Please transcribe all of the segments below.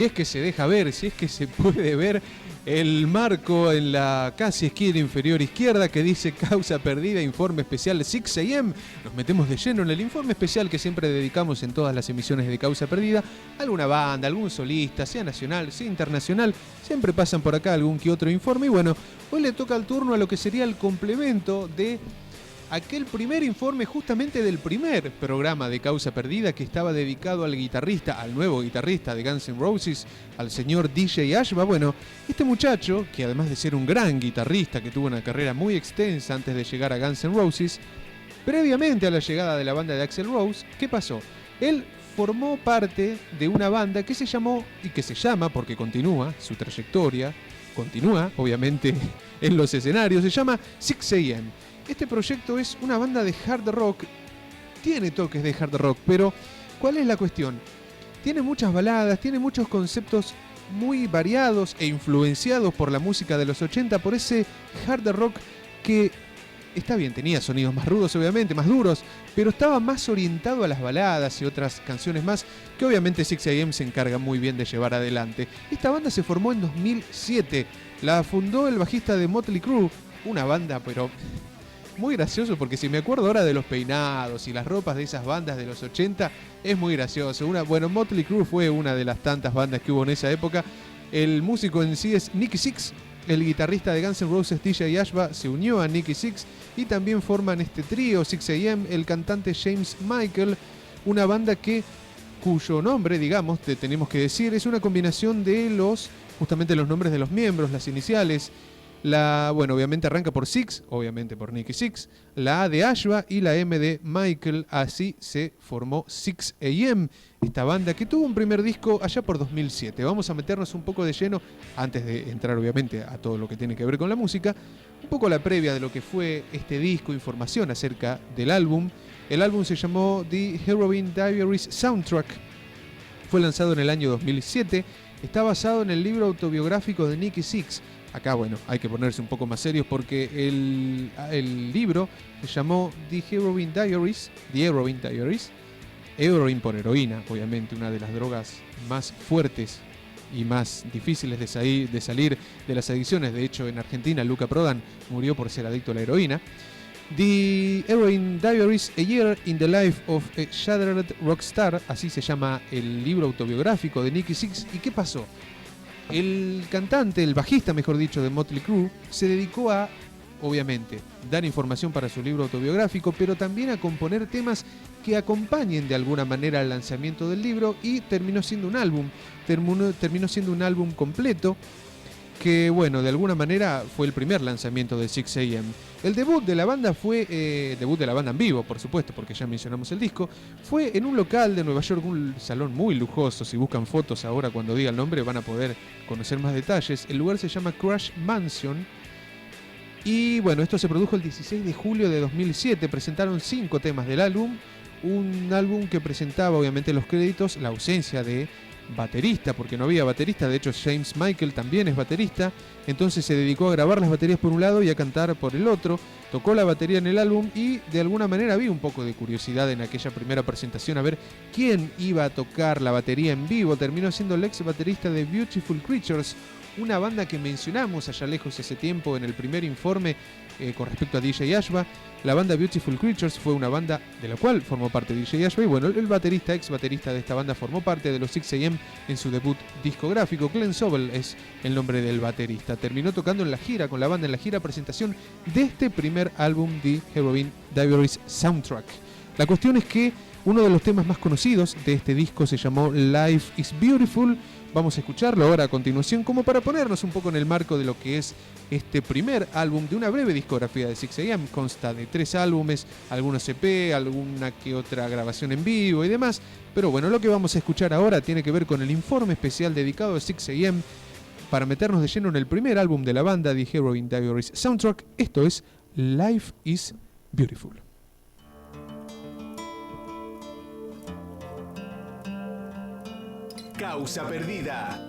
Si es que se deja ver, si es que se puede ver el marco en la casi esquina inferior izquierda que dice causa perdida, informe especial 6 AM. Nos metemos de lleno en el informe especial que siempre dedicamos en todas las emisiones de Causa Perdida. Alguna banda, algún solista, sea nacional, sea internacional, siempre pasan por acá algún que otro informe. Y bueno, hoy le toca el turno a lo que sería el complemento de aquel primer informe, justamente del primer programa de Causa Perdida, que estaba dedicado al guitarrista, al nuevo guitarrista de Guns N' Roses, al señor DJ Ashba. Bueno, este muchacho, que además de ser un gran guitarrista, que tuvo una carrera muy extensa antes de llegar a Guns N' Roses, previamente a la llegada de la banda de Axl Rose, ¿qué pasó? Él formó parte de una banda que se llamó, y que se llama, porque continúa su trayectoria, continúa, obviamente, en los escenarios, se llama 6 AM. Este proyecto es una banda de hard rock, tiene toques de hard rock, pero ¿cuál es la cuestión? Tiene muchas baladas, tiene muchos conceptos muy variados e influenciados por la música de los 80, por ese hard rock que, está bien, tenía sonidos más rudos obviamente, más duros, pero estaba más orientado a las baladas y otras canciones más que obviamente 6 AM se encarga muy bien de llevar adelante. Esta banda se formó en 2007, la fundó el bajista de Motley Crue, una banda pero muy gracioso, porque si me acuerdo ahora de los peinados y las ropas de esas bandas de los 80, es muy gracioso. Bueno, Motley Crue fue una de las tantas bandas que hubo en esa época. El músico en sí es Nicky Six, el guitarrista de Guns N' Roses, DJ Ashba, se unió a Nicky Six y también forman este trío 6 AM, el cantante James Michael, una banda cuyo nombre, digamos, te tenemos que decir, es una combinación de justamente los nombres de los miembros, las iniciales. Bueno, obviamente arranca por Six, obviamente por Nicky Six, la A de Ashba y la M de Michael. Así se formó 6 AM, esta banda que tuvo un primer disco allá por 2007. Vamos a meternos un poco de lleno, antes de entrar obviamente a todo lo que tiene que ver con la música, un poco la previa de lo que fue este disco, información acerca del álbum. El álbum se llamó The Heroin Diaries Soundtrack, fue lanzado en el año 2007, está basado en el libro autobiográfico de Nicky Six. Acá, bueno, hay que ponerse un poco más serios porque el libro se llamó The Heroin Diaries, heroin por heroína, obviamente, una de las drogas más fuertes y más difíciles de salir de las adicciones. De hecho, en Argentina, Luca Prodan murió por ser adicto a la heroína. The Heroin Diaries, A Year in the Life of a Shattered Rockstar, así se llama el libro autobiográfico de Nicky Six. ¿Y qué pasó? El cantante, el bajista mejor dicho, de Motley Crue, se dedicó a, obviamente, dar información para su libro autobiográfico, pero también a componer temas que acompañen de alguna manera al lanzamiento del libro, y terminó siendo un álbum, terminó siendo un álbum completo, que bueno, de alguna manera fue el primer lanzamiento de 6 AM. El debut de la banda fue, debut de la banda en vivo, por supuesto, porque ya mencionamos el disco, fue en un local de Nueva York, un salón muy lujoso. Si buscan fotos ahora cuando diga el nombre van a poder conocer más detalles. El lugar se llama Crash Mansion. Y bueno, esto se produjo el 16 de julio de 2007, presentaron 5 temas del álbum, un álbum que presentaba obviamente los créditos, la ausencia de baterista, porque no había baterista. De hecho, James Michael también es baterista, entonces se dedicó a grabar las baterías por un lado y a cantar por el otro. Tocó la batería en el álbum y de alguna manera había un poco de curiosidad en aquella primera presentación a ver quién iba a tocar la batería en vivo. Terminó siendo el ex baterista de Beautiful Creatures, una banda que mencionamos allá lejos hace tiempo en el primer informe con respecto a DJ Ashba. La banda Beautiful Creatures fue una banda de la cual formó parte DJ Ashba, y bueno, el baterista, ex baterista de esta banda, formó parte de los 6 AM en su debut discográfico. Glenn Sobel es el nombre del baterista. Terminó tocando en la gira con la banda, en la gira presentación de este primer álbum, The Heroin Diaries Soundtrack. La cuestión es que uno de los temas más conocidos de este disco se llamó Life is Beautiful. Vamos a escucharlo ahora a continuación, como para ponernos un poco en el marco de lo que es este primer álbum de una breve discografía de 6 AM. Consta de 3 álbumes, algunos EP, alguna que otra grabación en vivo y demás. Pero bueno, lo que vamos a escuchar ahora tiene que ver con el informe especial dedicado a 6 AM, para meternos de lleno en el primer álbum de la banda, The Heroin Diaries Soundtrack. Esto es Life is Beautiful. Causa Perdida.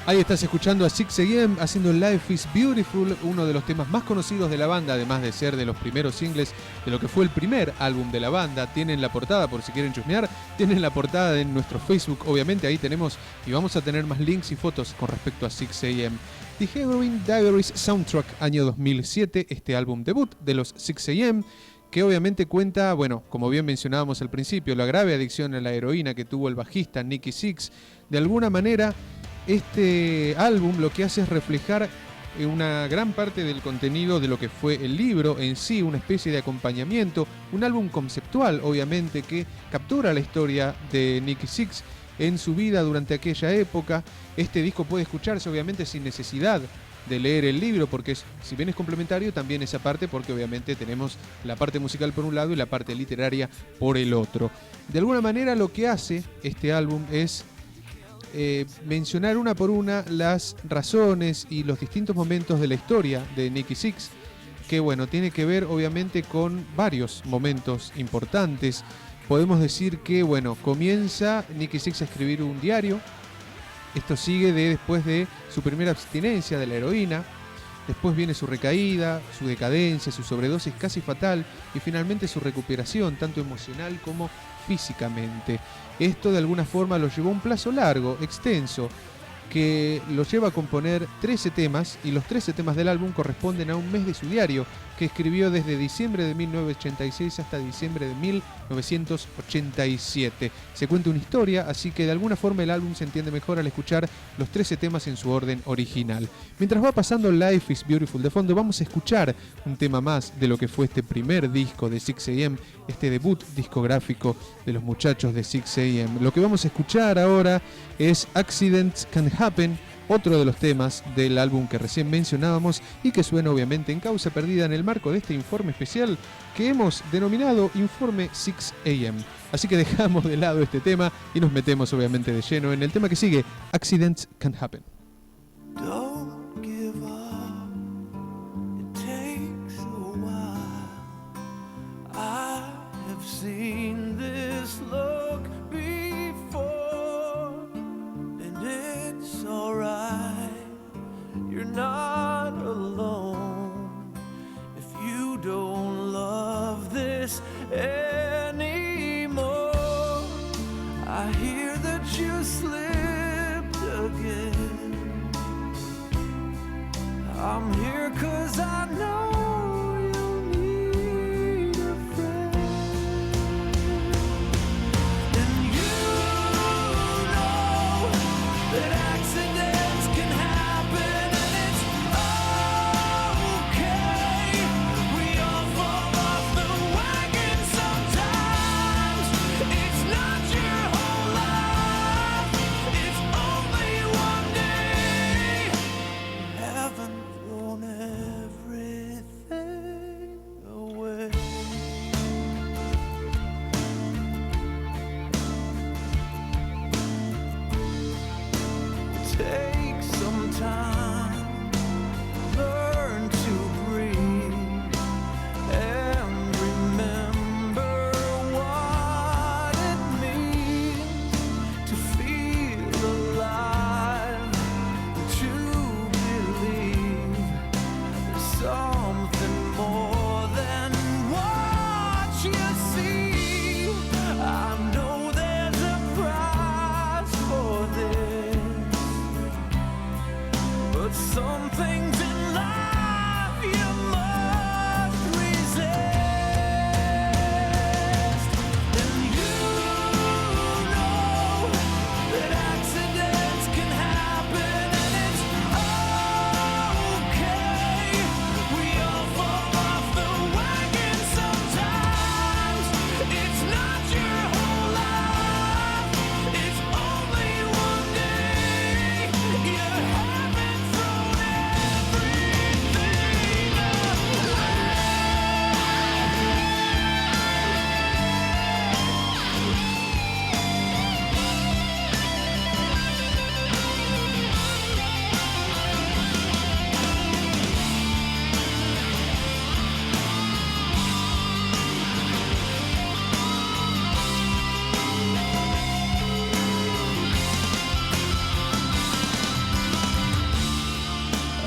Ahí estás escuchando a 6am haciendo Life is Beautiful, uno de los temas más conocidos de la banda, además de ser de los primeros singles de lo que fue el primer álbum de la banda. Tienen la portada, por si quieren chusmear, tienen la portada en nuestro Facebook, obviamente ahí tenemos y vamos a tener más links y fotos con respecto a 6am. The Heroin Diaries Soundtrack, año 2007, este álbum debut de los 6am, que obviamente cuenta, bueno, como bien mencionábamos al principio, la grave adicción a la heroína que tuvo el bajista Nikki Sixx. De alguna manera, este álbum lo que hace es reflejar una gran parte del contenido de lo que fue el libro en sí, una especie de acompañamiento, un álbum conceptual, obviamente, que captura la historia de Nikki Sixx en su vida durante aquella época. Este disco puede escucharse, obviamente, sin necesidad de leer el libro, porque si bien es complementario, también esa parte, porque obviamente tenemos la parte musical por un lado y la parte literaria por el otro. De alguna manera lo que hace este álbum es mencionar una por una las razones y los distintos momentos de la historia de Nikki Sixx, que bueno, tiene que ver obviamente con varios momentos importantes. Podemos decir que bueno, comienza Nikki Sixx a escribir un diario. Esto sigue después de su primera abstinencia de la heroína. Después viene su recaída, su decadencia, su sobredosis casi fatal y finalmente su recuperación, tanto emocional como físicamente. Esto de alguna forma lo llevó a un plazo largo, extenso, que lo lleva a componer 13 temas, y los 13 temas del álbum corresponden a un mes de su diario, que escribió desde diciembre de 1986 hasta diciembre de 1987. Se cuenta una historia, así que de alguna forma el álbum se entiende mejor al escuchar los 13 temas en su orden original. Mientras va pasando Life is Beautiful de fondo, vamos a escuchar un tema más de lo que fue este primer disco de 6am, este debut discográfico de los muchachos de 6am. Lo que vamos a escuchar ahora es Accidents Can Happen, otro de los temas del álbum que recién mencionábamos y que suena obviamente en Causa Perdida en el marco de este informe especial que hemos denominado Informe 6am. Así que dejamos de lado este tema y nos metemos obviamente de lleno en el tema que sigue, Accidents Can Happen. Don't give up, it takes a while. I have seen this anymore. I hear that you slipped again. I'm here 'cause I know you need a friend. And you know that accidents can happen and it's okay. We all fall off the wagon sometimes. It's not your whole life, it's only one day. Haven't thrown everything away. Take some time, learn to breathe, and remember what it means to feel alive, to believe there's something more than what you see. I know there's a price for this, but some things in life you must resist. And you know that accidents can happen and it's okay. We all fall off the wagon sometimes. It's not your whole life, it's only one day. You haven't thrown everything away.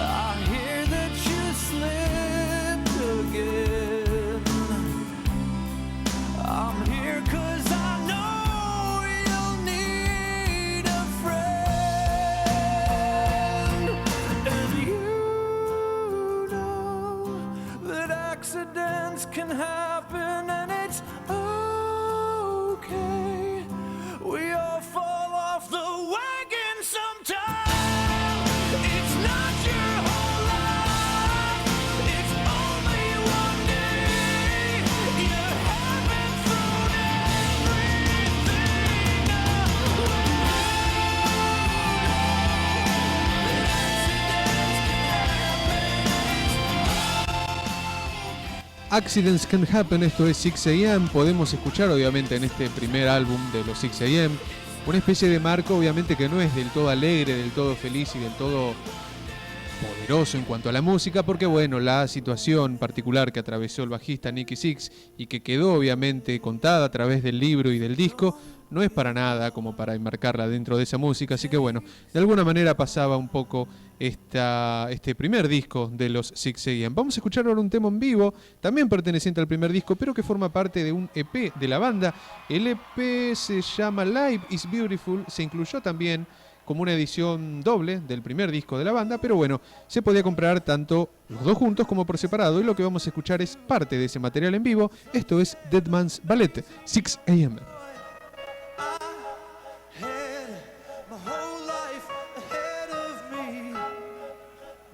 I hear that you slipped again. I'm here 'cause I know you'll need a friend. And you know that accidents can happen and it's okay. We all fall off the wagon sometimes. It's not your whole life, it's only one day. You haven't thrown everything Accidents Can Happen, esto es 6am. Podemos escuchar obviamente en este primer álbum de los 6am una especie de marco obviamente que no es del todo alegre, del todo feliz y del todo poderoso en cuanto a la música, porque bueno, la situación particular que atravesó el bajista Nicky Sixx y que quedó obviamente contada a través del libro y del disco, no es para nada como para enmarcarla dentro de esa música, así que bueno, de alguna manera pasaba un poco este primer disco de los 6am. Vamos a escuchar ahora un tema en vivo, también perteneciente al primer disco, pero que forma parte de un EP de la banda. El EP se llama Live is Beautiful, se incluyó también como una edición doble del primer disco de la banda, pero bueno, se podía comprar tanto los dos juntos como por separado, y lo que vamos a escuchar es parte de ese material en vivo. Esto es Dead Man's Ballet, 6am. I had my whole life ahead of me.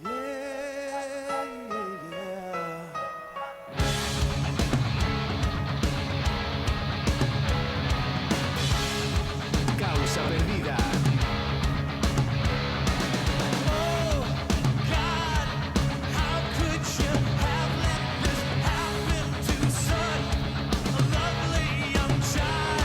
Yeah, yeah. Causa perdida. Oh God, how could you have let this happen to such a lovely young child?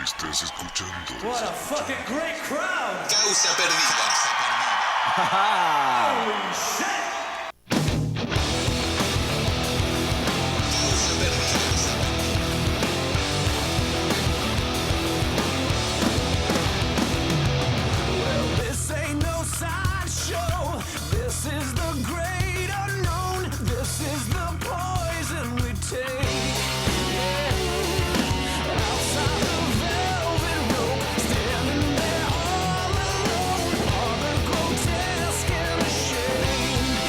Estás escuchando. What a fucking great crowd! Causa perdida. Holy shit! Causa perdida. This ain't no sideshow. This is the great unknown. This is the poison we take. Outside the velvet rope, standing there all alone, all the grotesque and the shame.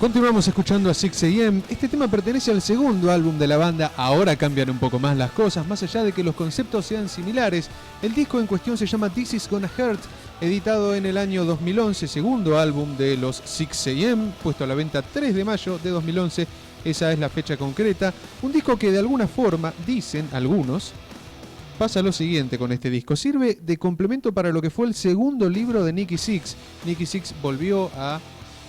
Continuamos escuchando a 6am. Este tema pertenece al segundo álbum de la banda. Ahora cambian un poco más las cosas, más allá de que los conceptos sean similares. El disco en cuestión se llama This Is Gonna Hurt, editado en el año 2011, segundo álbum de los 6am, puesto a la venta 3 de mayo de 2011. Esa es la fecha concreta. Un disco que de alguna forma, dicen algunos, pasa lo siguiente con este disco. Sirve de complemento para lo que fue el segundo libro de Nikki Sixx. Nikki Sixx volvió a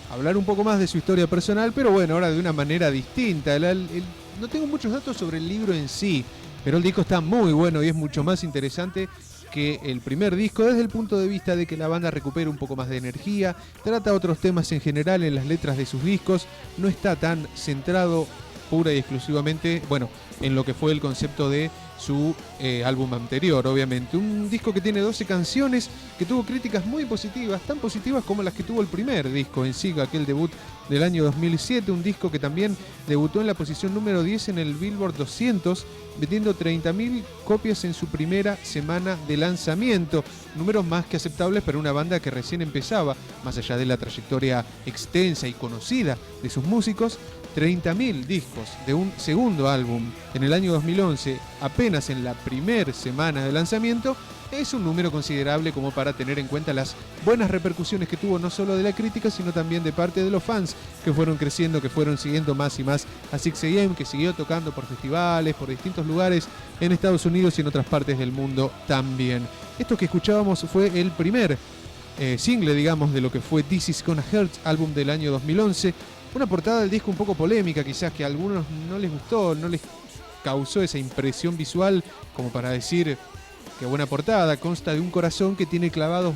hablar un poco más de su historia personal, pero bueno, ahora de una manera distinta. No tengo muchos datos sobre el libro en sí, pero el disco está muy bueno y es mucho más interesante que el primer disco desde el punto de vista de que la banda recupera un poco más de energía, trata otros temas en general en las letras de sus discos, no está tan centrado pura y exclusivamente, bueno, en lo que fue el concepto de su álbum anterior, obviamente. Un disco que tiene 12 canciones, que tuvo críticas muy positivas, tan positivas como las que tuvo el primer disco en sí, aquel debut del año 2007, un disco que también debutó en la posición número 10 en el Billboard 200, vendiendo 30.000 copias en su primera semana de lanzamiento, números más que aceptables para una banda que recién empezaba, más allá de la trayectoria extensa y conocida de sus músicos. 30.000 discos de un segundo álbum en el año 2011, apenas en la primera semana de lanzamiento, es un número considerable como para tener en cuenta las buenas repercusiones que tuvo no solo de la crítica, sino también de parte de los fans que fueron creciendo, que fueron siguiendo más y más a 6am, que siguió tocando por festivales, por distintos lugares en Estados Unidos y en otras partes del mundo también. Esto que escuchábamos fue el primer single, digamos, de lo que fue This Is Gonna Hurt, álbum del año 2011. Una portada del disco un poco polémica, quizás que a algunos no les gustó, no les causó esa impresión visual como para decir que buena portada. Consta de un corazón que tiene clavados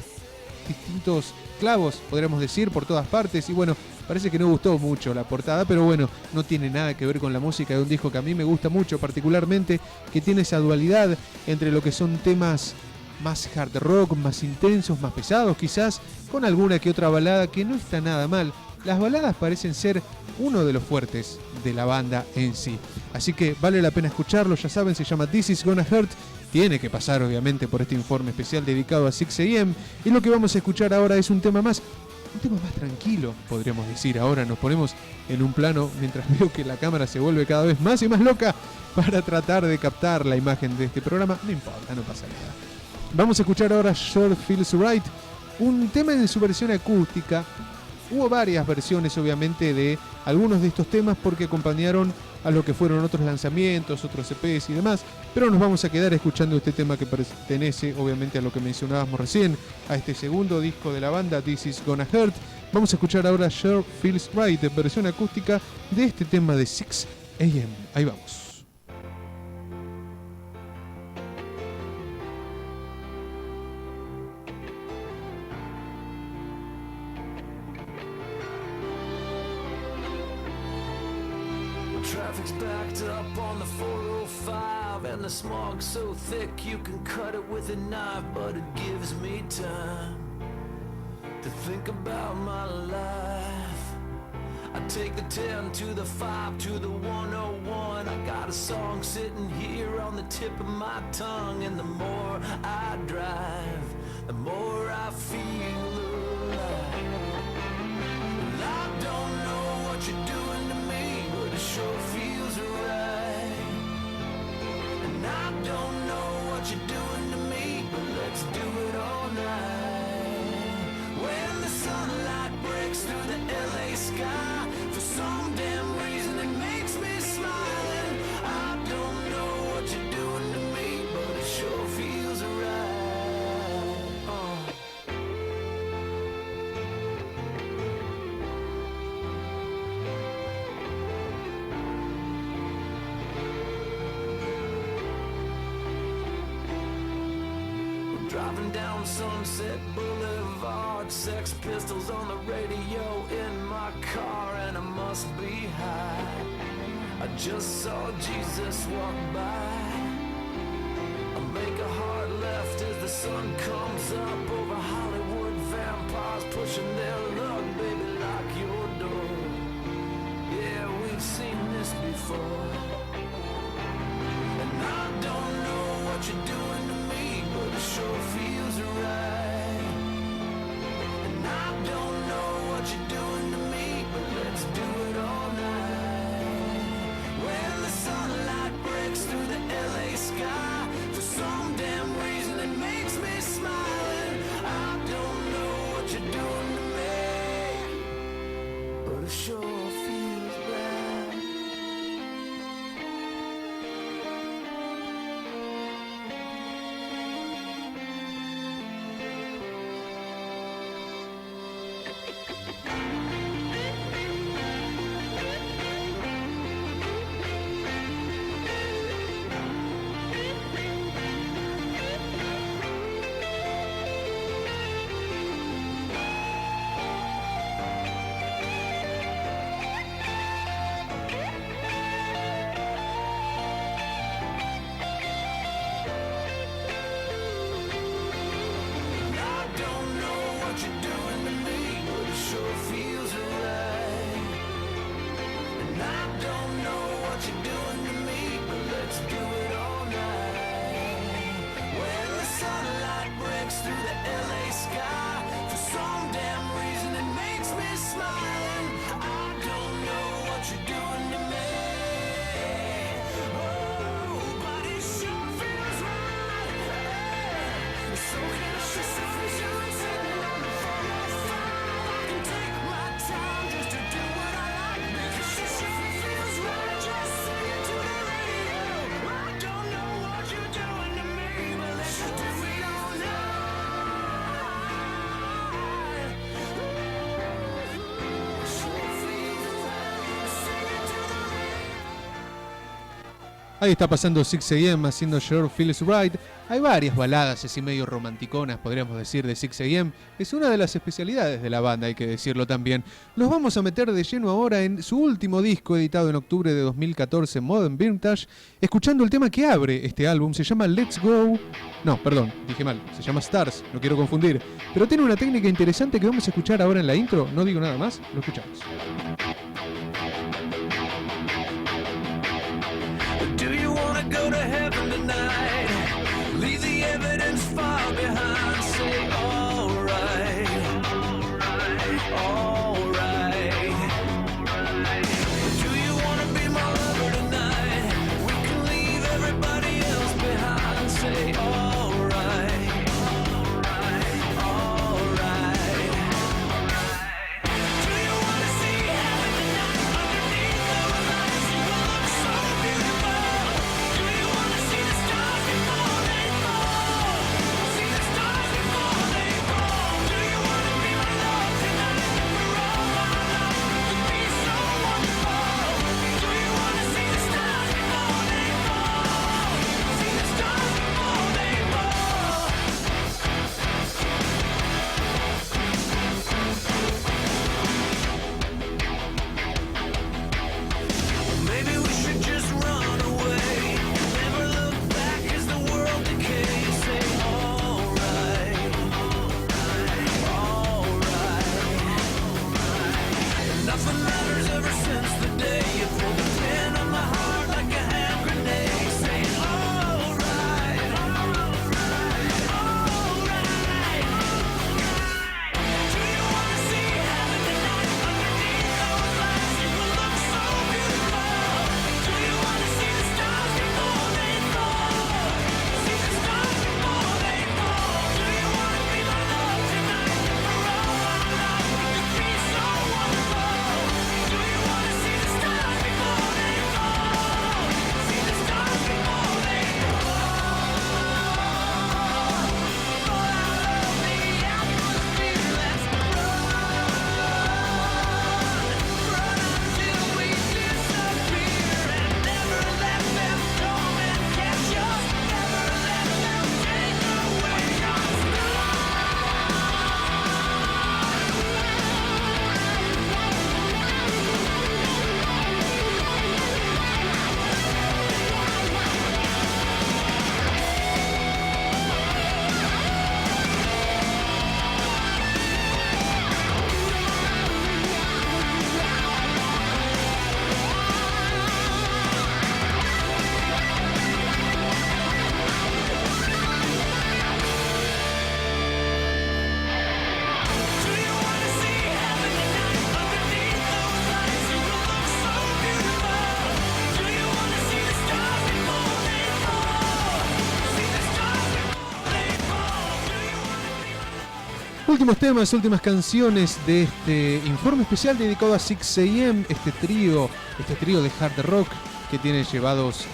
distintos clavos, podríamos decir, por todas partes. Y bueno, parece que no gustó mucho la portada, pero bueno, no tiene nada que ver con la música de un disco que a mí me gusta mucho, particularmente, que tiene esa dualidad entre lo que son temas más hard rock, más intensos, más pesados quizás, con alguna que otra balada que no está nada mal. Las baladas parecen ser uno de los fuertes de la banda en sí. Así que vale la pena escucharlo, ya saben, se llama This Is Gonna Hurt. Tiene que pasar obviamente por este informe especial dedicado a 6am. Y lo que vamos a escuchar ahora es un tema más tranquilo, podríamos decir. Ahora nos ponemos en un plano mientras veo que la cámara se vuelve cada vez más y más loca para tratar de captar la imagen de este programa. No importa, no pasa nada. Vamos a escuchar ahora Sure Feels Right, un tema en su versión acústica. Hubo varias versiones, obviamente, de algunos de estos temas porque acompañaron a lo que fueron otros lanzamientos, otros EPs y demás, pero nos vamos a quedar escuchando este tema que pertenece, obviamente, a lo que mencionábamos recién, a este segundo disco de la banda, This Is Gonna Hurt. Vamos a escuchar ahora Sure Feels Right, versión acústica de este tema de 6am. Ahí vamos. Traffic's backed up on the 405, and the smog's so thick you can cut it with a knife, but it gives me time to think about my life. I take the 10 to the 5 to the 101. I got a song sitting here on the tip of my tongue, and the more I drive, the more I feel alive. And I don't know what you're doing to me, but it sure feels right. And I don't know what you're doing to me, but let's do it all night. When the sunlight breaks through the LA sky, for some damn reason it makes me smile. And I don't know what you're doing to me, but it sure feels right. Driving down Sunset Boulevard, Sex Pistols on the radio in my car, and I must be high. I just saw Jesus walk by. I'll make a hard left as the sun comes up over Hollywood. Vampires pushing their luck, baby, lock your door. Yeah, we've seen this before. And I don't know what you're doing to me, but it sure feels right. And I don't know what you're doing to me, but let's do it. what you're doing to me, but let's do it all night. When the sunlight breaks through the LA sky, for some damn reason it makes me smile. And I don't know what you're doing to me, oh, but it sure feels right. Hey, so can I see sunshine sitting on the 405? I can take my time just to do what I like, because it sure feels right. Just sing it to the radio. I don't know what you're doing to me, but let's just do it all night. Ahí está pasando 6am haciendo Sure Feels Right. Hay varias baladas así medio romanticonas, podríamos decir, de 6am. Es una de las especialidades de la banda, hay que decirlo también. Nos vamos a meter de lleno ahora en su último disco, editado en octubre de 2014, Modern Vintage, escuchando el tema que abre este álbum. Se llama Let's Go... No, perdón, dije mal. Se llama Stars, no quiero confundir. Pero tiene una técnica interesante que vamos a escuchar ahora en la intro. No digo nada más, lo escuchamos. Do you wanna go to heaven tonight? Leave the evidence far behind. Say alright, alright. Do you wanna be my lover tonight? We can leave everybody else behind. Say alright, alright. Do you wanna see heaven tonight? Underneath those lights you will look so beautiful. Do you wanna see the stars before they fall? See the stars before they fall. Do you wanna be my love tonight? For all my love could be so wonderful. Do you wanna see the stars before they fall? See the stars before they fall. Maybe we should just run away. Never look back as the world decays. Say alright, alright. Nothing matters ever since the day you pulled the pin on my heart like a hand grenade. Say alright, alright. Do you wanna see heaven tonight? Underneath those lights you will look so beautiful. Do you wanna see the stars before they fall? See the stars before they fall. Do you wanna be my love tonight? For all my love could be so wonderful. Do you wanna see the stars before they fall? See the stars before they fall. Fall out of the atmosphere, let's run until we disappear, and never let them come and catch us. Never let them take away our Do you wanna see heaven tonight? Underneath those lights you will look so beautiful. Do you wanna see the stars before they fall? See the stars before they fall. Do you wanna be Últimos temas, últimas canciones de este informe especial dedicado a 6am, este trío de hard rock que tiene editados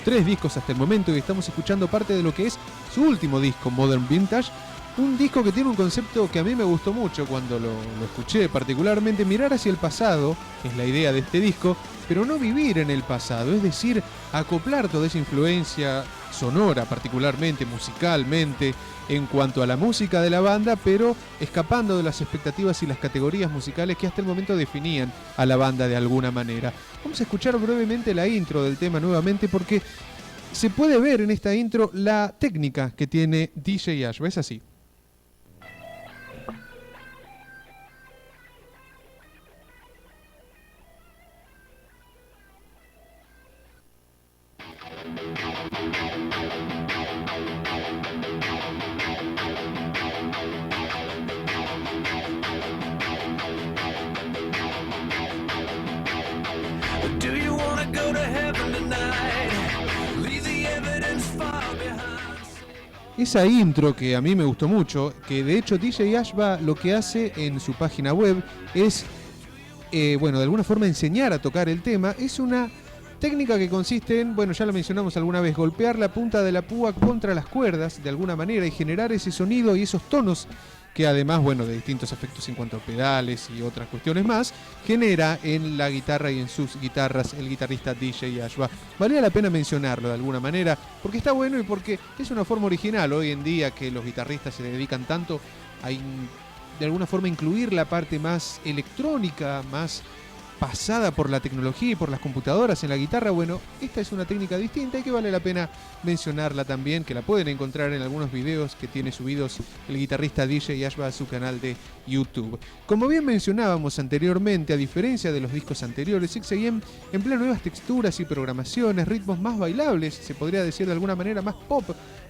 3 discos hasta el momento, y estamos escuchando parte de lo que es su último disco, Modern Vintage. Un disco que tiene un concepto que a mí me gustó mucho cuando lo escuché, particularmente mirar hacia el pasado, que es la idea de este disco, pero no vivir en el pasado, es decir, acoplar toda esa influencia sonora, particularmente musicalmente, en cuanto a la música de la banda, pero escapando de las expectativas y las categorías musicales que hasta el momento definían a la banda de alguna manera. Vamos a escuchar brevemente la intro del tema nuevamente, porque se puede ver en esta intro la técnica que tiene DJ Ash. ¿Ves así? esa intro que a mí me gustó mucho, que de hecho DJ Ashba lo que hace en su página web es, bueno, de alguna forma enseñar a tocar el tema. Es una técnica que consiste en, bueno, ya lo mencionamos alguna vez, golpear la punta de la púa contra las cuerdas de alguna manera y generar ese sonido y esos tonos que además, bueno, de distintos efectos en cuanto a pedales y otras cuestiones más, genera en la guitarra y en sus guitarras el guitarrista DJ Ashba. Valía la pena mencionarlo de alguna manera, porque está bueno y porque es una forma original hoy en día que los guitarristas se dedican tanto a de alguna forma incluir la parte más electrónica, más pasada por la tecnología y por las computadoras en la guitarra. Bueno, esta es una técnica distinta y que vale la pena mencionarla también, que la pueden encontrar en algunos videos que tiene subidos el guitarrista DJ Ashba a su canal de YouTube. Como bien mencionábamos anteriormente, a diferencia de los discos anteriores, 6am emplea nuevas texturas y programaciones, ritmos más bailables, se podría decir de alguna manera más pop,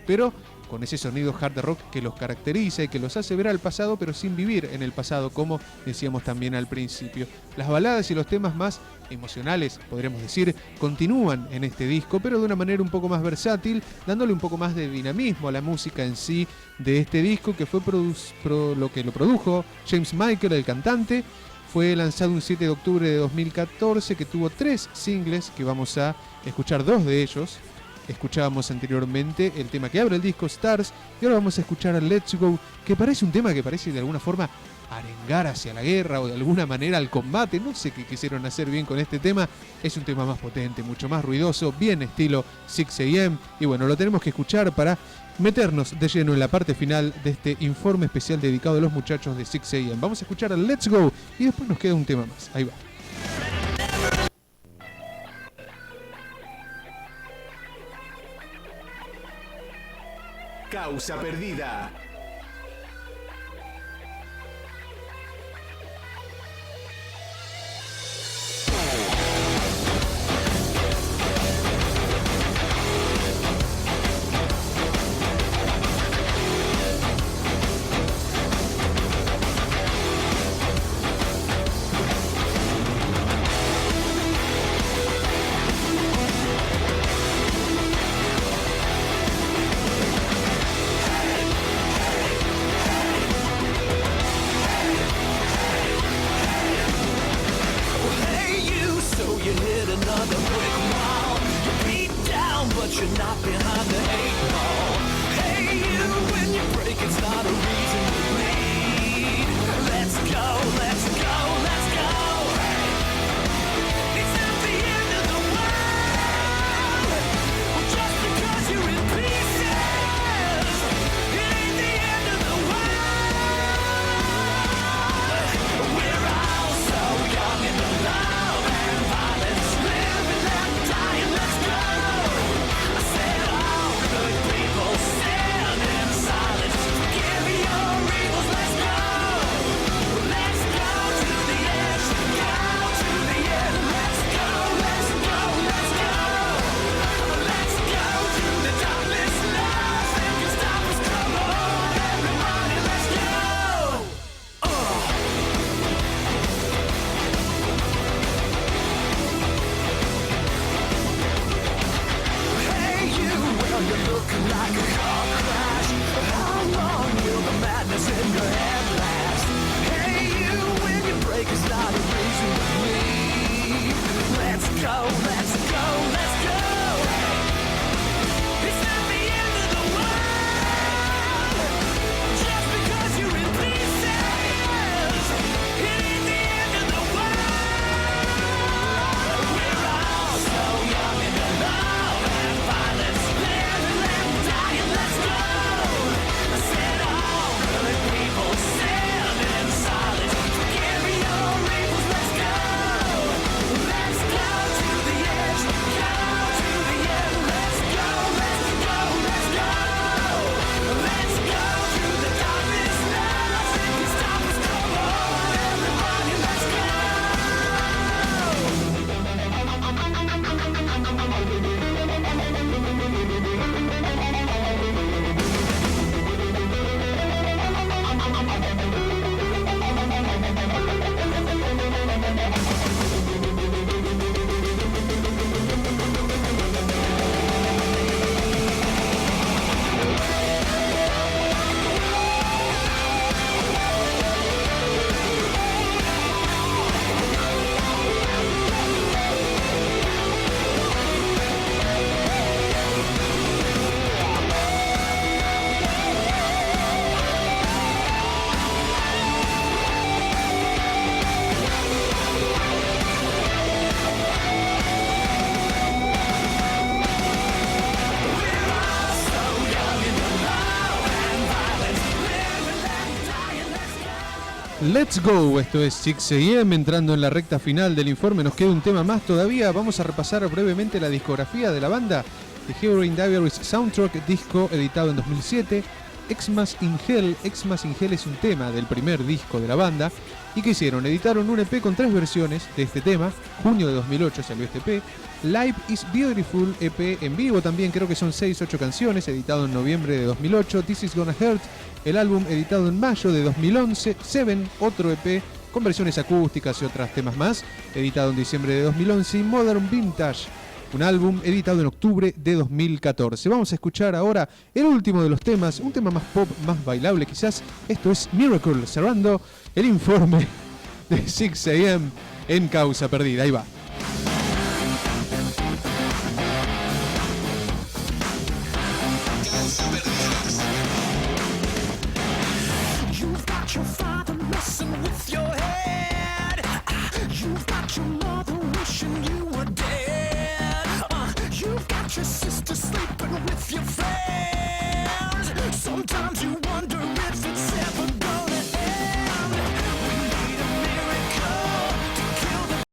pero con ese sonido hard rock que los caracteriza y que los hace ver al pasado, pero sin vivir en el pasado, como decíamos también al principio. Las baladas y los temas más emocionales, podríamos decir, continúan en este disco, pero de una manera un poco más versátil, dándole un poco más de dinamismo a la música en sí de este disco, que fue lo que lo produjo James Michael, el cantante. Fue lanzado un 7 de octubre de 2014, que tuvo 3 singles, que vamos a escuchar 2 de ellos. Escuchábamos anteriormente el tema que abre el disco, Stars, y ahora vamos a escuchar a Let's Go, que parece un tema que parece de alguna forma arengar hacia la guerra o de alguna manera al combate. No sé qué quisieron hacer bien con este tema. Es un tema más potente, mucho más ruidoso, bien estilo 6am, y bueno, lo tenemos que escuchar para meternos de lleno en la parte final de este informe especial dedicado a los muchachos de 6am. Vamos a escuchar a Let's Go y después nos queda un tema más. Ahí va. Causa perdida. Hey, Let's go, esto es 6 AM, entrando en la recta final del informe, nos queda un tema más todavía, vamos a repasar brevemente la discografía de la banda. The Heroin Diaries Soundtrack, disco editado en 2007, Xmas in Hell es un tema del primer disco de la banda, y ¿qué hicieron? Editaron un EP con 3 versiones de este tema, junio de 2008 salió este EP, Live is Beautiful, EP en vivo también, creo que son 6-8 canciones, editado en noviembre de 2008, This is Gonna Hurt, el álbum editado en mayo de 2011, Seven, otro EP con versiones acústicas y otros temas más, editado en diciembre de 2011, y Modern Vintage, un álbum editado en octubre de 2014. Vamos a escuchar ahora el último de los temas, un tema más pop, más bailable quizás. Esto es Miracle, cerrando el informe de 6 AM en Causa Perdida. Ahí va.